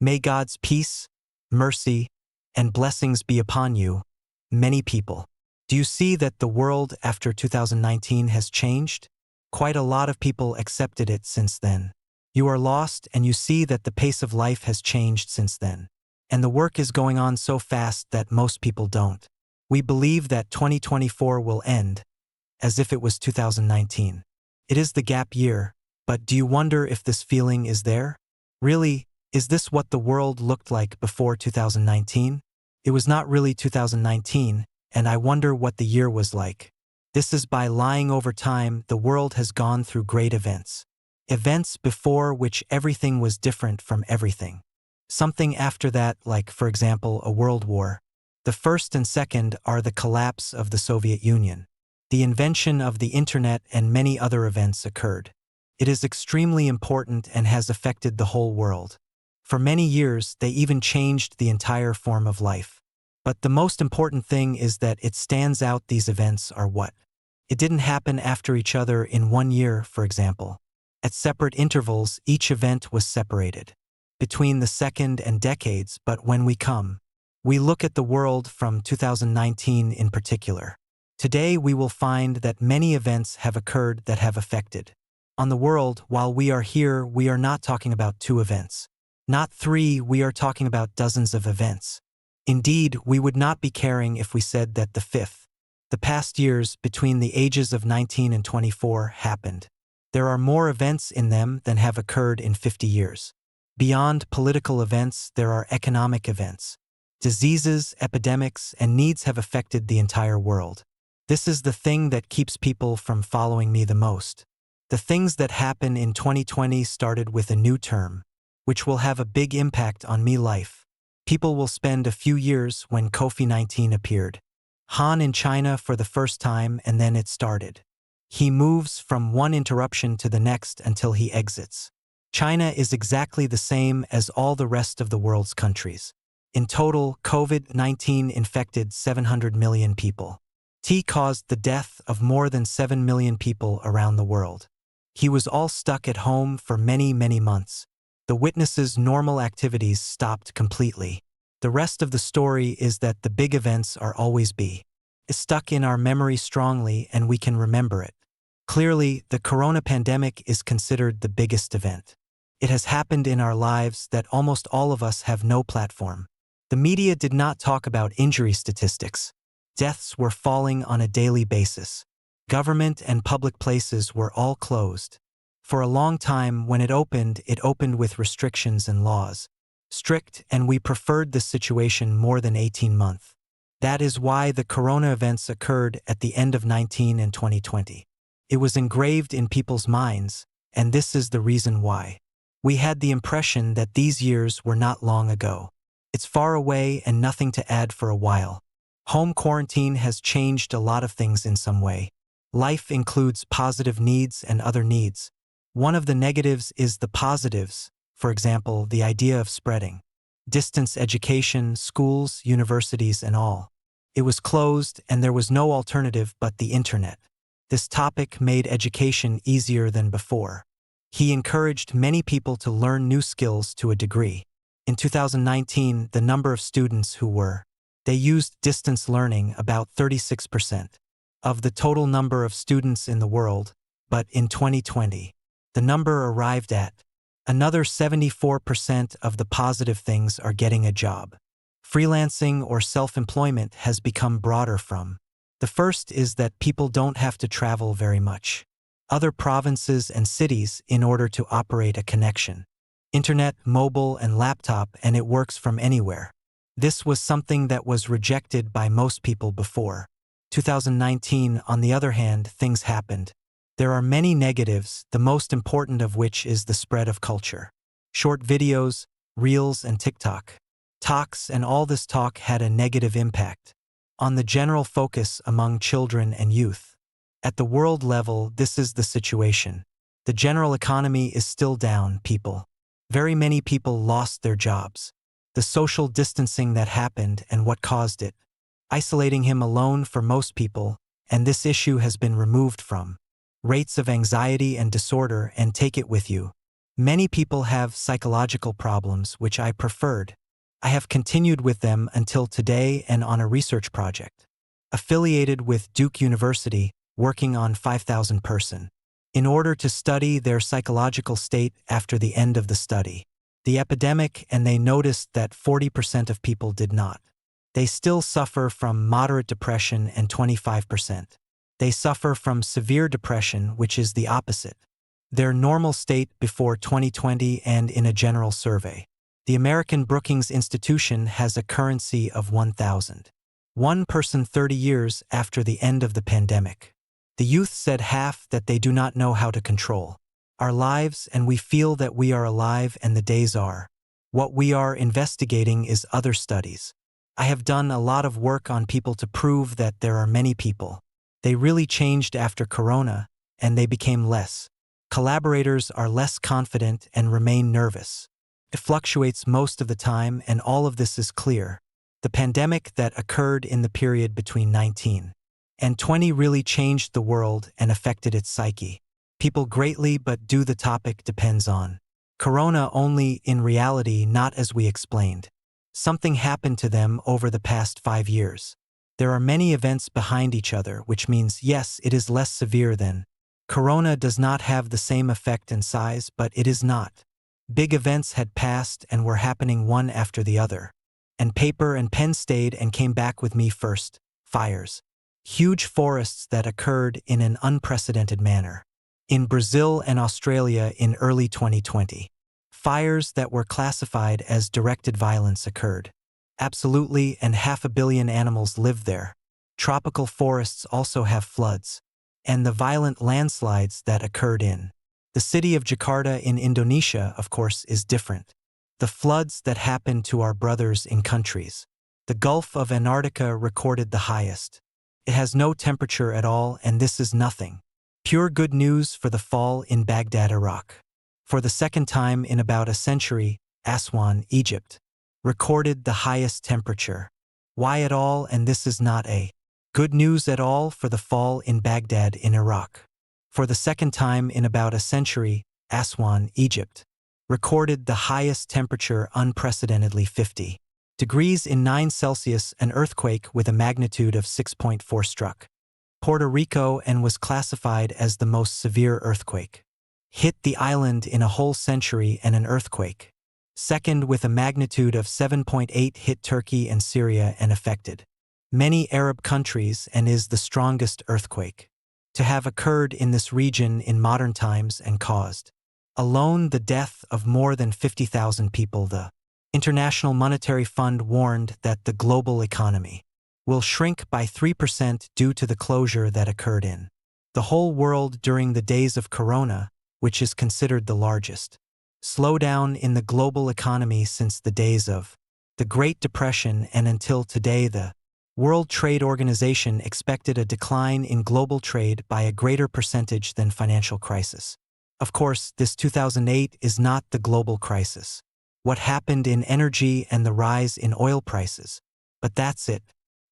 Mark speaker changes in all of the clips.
Speaker 1: May God's peace, mercy, and blessings be upon you, many people. Do you see that the world after 2019 has changed? Quite a lot of people accepted it since then. You are lost and you see that the pace of life has changed since then. And the work is going on so fast that most people don't. We believe that 2024 will end, as if it was 2019. It is the gap year, but do you wonder if this feeling is there? Really, is this what the world looked like before 2019? It was not really 2019, and I wonder what the year was like. This is by lying over time. The world has gone through great events. Events before which everything was different from everything. Something after that, like, for example, a world war. The first and second are the collapse of the Soviet Union. The invention of the internet and many other events occurred. It is extremely important and has affected the whole world. For many years, they even changed the entire form of life. But the most important thing is that it stands out. These events are what? It didn't happen after each other in 1 year, for example. At separate intervals, each event was separated between the second and decades, but when we look at the world from 2019 in particular. Today we will find that many events have occurred that have affected on the world. While we are here, we are not talking about 2 events. Not 3, we are talking about dozens of events. Indeed, we would not be caring if we said that the past years between the ages of 19 and 24 happened. There are more events in them than have occurred in 50 years. Beyond political events, there are economic events. Diseases, epidemics, and needs have affected the entire world. This is the thing that keeps people from following me the most. The things that happen in 2020 started with a new term, which will have a big impact on me life. People will spend a few years when COVID-19 appeared. Han in China for the first time, and then it started. He moves from one interruption to the next until he exits. China is exactly the same as all the rest of the world's countries. In total, COVID-19 infected 700 million people. T caused the death of more than 7 million people around the world. He was all stuck at home for many, many months. The witnesses' normal activities stopped completely. The rest of the story is that the big events are always stuck in our memory strongly, and we can remember it. Clearly, the corona pandemic is considered the biggest event. It has happened in our lives that almost all of us have no platform. The media did not talk about injury statistics. Deaths were falling on a daily basis. Government and public places were all closed. For a long time, when it opened with restrictions and laws. Strict, and we preferred this situation more than 18 months. That is why the corona events occurred at the end of 19 and 2020. It was engraved in people's minds, and this is the reason why. We had the impression that these years were not long ago. It's far away and nothing to add for a while. Home quarantine has changed a lot of things in some way. Life includes positive needs and other needs. One of the negatives is the positives, for example, the idea of spreading. Distance education, schools, universities, and all. It was closed and there was no alternative but the internet. This topic made education easier than before. He encouraged many people to learn new skills to a degree. In 2019, the number of students they used distance learning about 36% of the total number of students in the world, but in 2020, the number arrived at another 74% of the positive things are getting a job. Freelancing or self-employment has become broader from. The first is that people don't have to travel very much. Other provinces and cities in order to operate a connection. Internet, mobile, and laptop, and it works from anywhere. This was something that was rejected by most people before. 2019, on the other hand, things happened. There are many negatives, the most important of which is the spread of culture. Short videos, Reels, and TikTok. Talks and all this talk had a negative impact on the general focus among children and youth. At the world level, this is the situation. The general economy is still down, very many people lost their jobs. The social distancing that happened and what caused it. Isolating him alone for most people, and this issue has been removed from. Rates of anxiety and disorder, and take it with you. Many people have psychological problems, which I preferred. I have continued with them until today and on a research project. Affiliated with Duke University, working on 5,000 person. In order to study their psychological state after the end of the study. The epidemic, and they noticed that 40% of people did not. They still suffer from moderate depression and 25%. They suffer from severe depression, which is the opposite. Their normal state before 2020 and in a general survey. The American Brookings Institution has a currency of 1,000. One person 30 years after the end of the pandemic. The youth said half that they do not know how to control our lives, and we feel that we are alive and the days are. What we are investigating is other studies. I have done a lot of work on people to prove that there are many people. They really changed after Corona, and they became less. Collaborators are less confident and remain nervous. It fluctuates most of the time, and all of this is clear. The pandemic that occurred in the period between 19 and 20 really changed the world and affected its psyche. People greatly, but do the topic depends on Corona only, in reality not as we explained. Something happened to them over the past 5 years. There are many events behind each other, which means yes, it is less severe than Corona does not have the same effect and size, but it is not. Big events had passed and were happening one after the other. And paper and pen stayed and came back with me first. Fires. Huge forests that occurred in an unprecedented manner. In Brazil and Australia in early 2020. Fires that were classified as directed violence occurred. Absolutely, and 500 million animals live there. Tropical forests also have floods. And the violent landslides that occurred in the city of Jakarta in Indonesia, of course, is different. The floods that happened to our brothers in countries. The Gulf of Antarctica recorded the highest. It has no temperature at all, and this is nothing. Pure good news for the fall in Baghdad, Iraq. For the second time in about a century, Aswan, Egypt, recorded the highest temperature. Why at all? And this is not a good news at all for the fall in Baghdad in Iraq. For the second time in about a century, Aswan, Egypt, recorded the highest temperature, unprecedentedly 50 degrees in 9 Celsius. An earthquake with a magnitude of 6.4 struck Puerto Rico and was classified as the most severe earthquake. Hit the island in a whole century, and an earthquake, second with a magnitude of 7.8, hit Turkey and Syria and affected many Arab countries, and is the strongest earthquake to have occurred in this region in modern times and caused alone the death of more than 50,000 people. The International Monetary Fund warned that the global economy will shrink by 3% due to the closure that occurred in the whole world during the days of Corona, which is considered the largest slowdown in the global economy since the days of the Great Depression, and until today the World Trade Organization expected a decline in global trade by a greater percentage than financial crisis. Of course, this 2008 is not the global crisis. What happened in energy and the rise in oil prices. But that's it.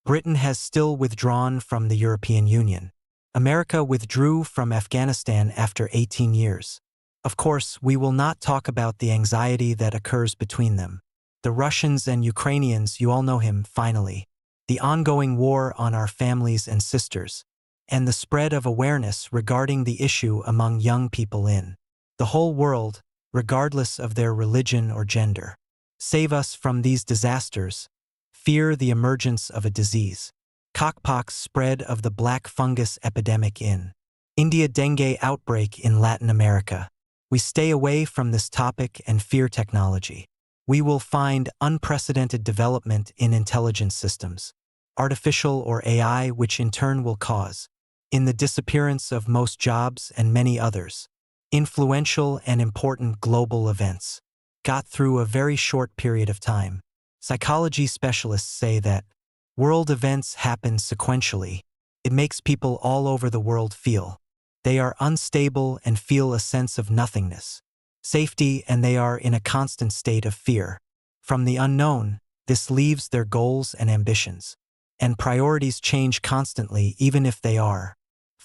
Speaker 1: Britain has still withdrawn from the European Union. America withdrew from Afghanistan after 18 years. Of course, we will not talk about the anxiety that occurs between them. The Russians and Ukrainians, you all know him, finally. The ongoing war on our families and sisters, and the spread of awareness regarding the issue among young people in the whole world, regardless of their religion or gender. Save us from these disasters. Fear the emergence of a disease. Cockpox spread of the black fungus epidemic in India, dengue outbreak in Latin America. We stay away from this topic and fear technology. We will find unprecedented development in intelligence systems, artificial or AI, which in turn will cause in the disappearance of most jobs and many others. Influential and important global events got through a very short period of time. Psychology specialists say that world events happen sequentially. It makes people all over the world feel they are unstable and feel a sense of nothingness, safety, and they are in a constant state of fear. From the unknown, this leaves their goals and ambitions. And priorities change constantly, even if they are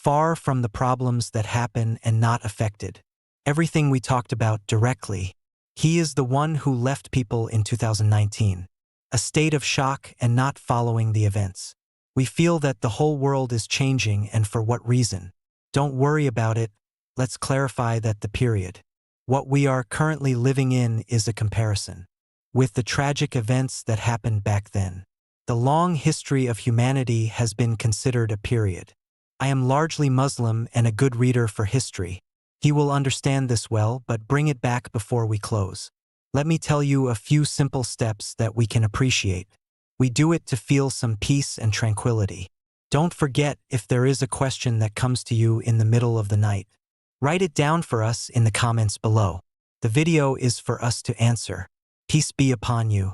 Speaker 1: far from the problems that happen and not affected. Everything we talked about directly. He is the one who left people in 2019. A state of shock and not following the events. We feel that the whole world is changing, and for what reason? Don't worry about it. Let's clarify that the period. What we are currently living in is a comparison with the tragic events that happened back then. The long history of humanity has been considered a period. I am largely Muslim and a good reader for history. He will understand this well, but bring it back before we close. Let me tell you a few simple steps that we can appreciate. We do it to feel some peace and tranquility. Don't forget, if there is a question that comes to you in the middle of the night, write it down for us in the comments below. The video is for us to answer. Peace be upon you.